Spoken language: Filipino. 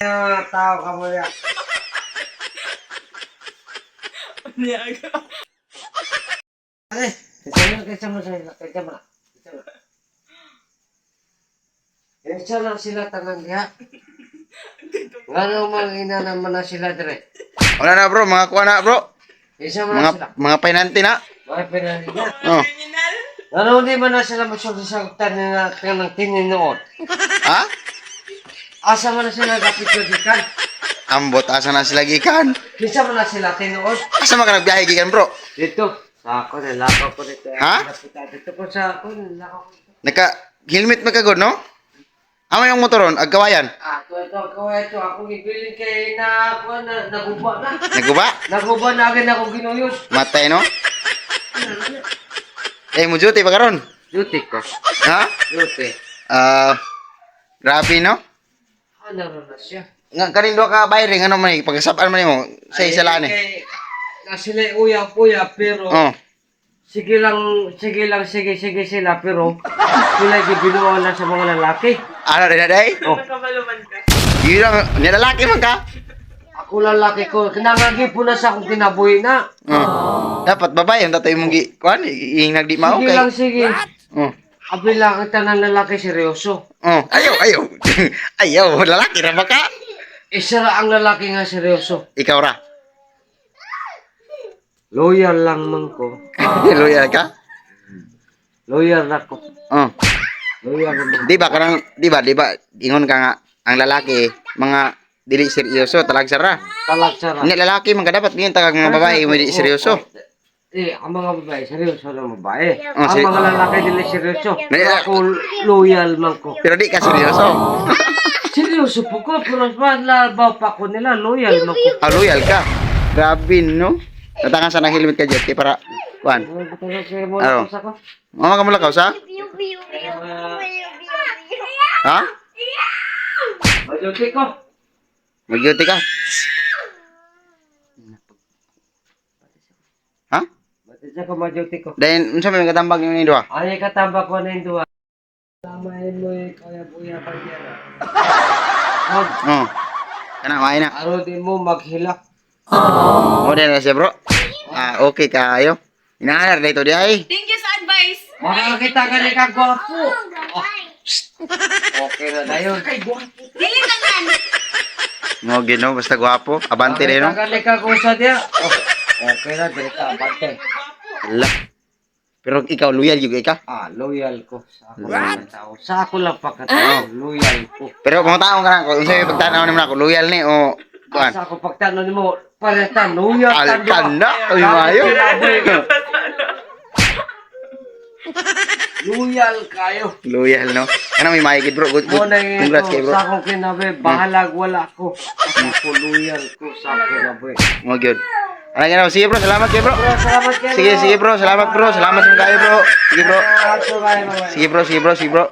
Tao ka mo yan. Niaga. Ano? Kaysa mo sila. Kaysa lang sila tangan diha. Ngano mga naman na sila dire. Wala na bro, mga kuha na bro. Kaysa mo na sila. Mga painanti na. Mga pinali na. Oh. Criminal. Ngano hindi man na sila magsasagutan na ng tininood. Ha? Asa man na sila kapit-kapitan. Ambot, asa na sila gikan? Kaysa man na sila tinood. Asa man ka nagbiyahe gikan bro? Dito. Sa ako, nilakaw ko dito. Ha? Dito po sa ako, nilakaw ko dito. Naka-helmet magkagod, no? Amo yung motoron, agkawayan. Ito, ako ipiling kay na, ako na, naguba na. Naguba? Naguba na agad ako ginuyos. Matay, no? Mo duty pa karon? Duty ko. Ha? Duty. Grabe, no? Naroon na siya. Nga kanin do ka bayring ano man pagkasabaan man mo sa isalane. Na sila uya-uya pero Oh. sige sila pero sila gibinuon na sa mga lalaki. Ano rin na day? Oh. Nakabaluman ka. Yun lang, nilalaki man ka. Ako lalaki ko, kinangagi po na sa akong kinabuhi na. Oh. Dapat babae ang tatay mong kuan iing nagdi mao Sige kay. lang, sige. Oh. Abi lang ang tanang lalaki seryoso. Oh, ayaw. Ayaw, lalaki ra ba ka? Isa ra ang lalaki nga seryoso. Ikaw ra. Loyal lang man ko. Loyal ka? Loyal ako. Oh. Loyal man. Di ba ingon ka nga ang lalaki mga dili seryoso talag sara. Talag sara. Hindi lalaki man ka dapat ngayon tagag mga babae mo di seryoso. Ang mga babae, seryoso na babae. Oh, Ang mga lalaki dili seryoso. Pero ako loyal man ko. Pero di ka seryoso. Seryoso po ko, pero labaw pa ko nila, loyal man ko. Ah, loyal ka. Grabe, no? Tatangan sa ng helmet ka, Jet, para, kuan. Ano? Mama ka mula ka, sa? Ha? Majuti ko. Mag-duty ka? Ha? Majuti ko, majuti ko. Dahil, unsa may katambag yung nido, ha? Ay, katamba ko na yung duwa. Tamahin mo yung kaya-buya pa yan. Oh. Kana, main na. Araw din mo maghilak. O, din na siya, bro. Ah, okay kayo. Inaanar na ito di ay. Thank you sa advice. Makakita ka ni ka gwapo. Okay na na yun. Dili tangan. Mo gino, basta gwapo. Abante rin, no? Makakita ka ni ka kung sa diya. Okay na, dili ka abante. Ala. Pero ikaw, loyal juga ka. Loyal ko. Sa ako lang tao. Sa ako lang pagkatao. Loyal ko. Pero kung taong ka na, kung sa'yo pagtanaw naman ako, loyal ni o kuan. Sa ako pagtanong mo, palitan, loyal ka. Alkanda, ay mayo. Loyal kayo. Loyal, no? Ano may mahigit, bro? Good. Muna Congrats kay ito, bro. sa akong kinabi, bahalag wala ko. Ako loyal ko sa kinabi. Mo good. Ano ginawa? Sige, bro. Salamat kay bro. Salamat kayo. Sige, bro. Salamat, bro. Salamat sa kayo, bro. Sige, bro. Salamat kayo. Sige, bro.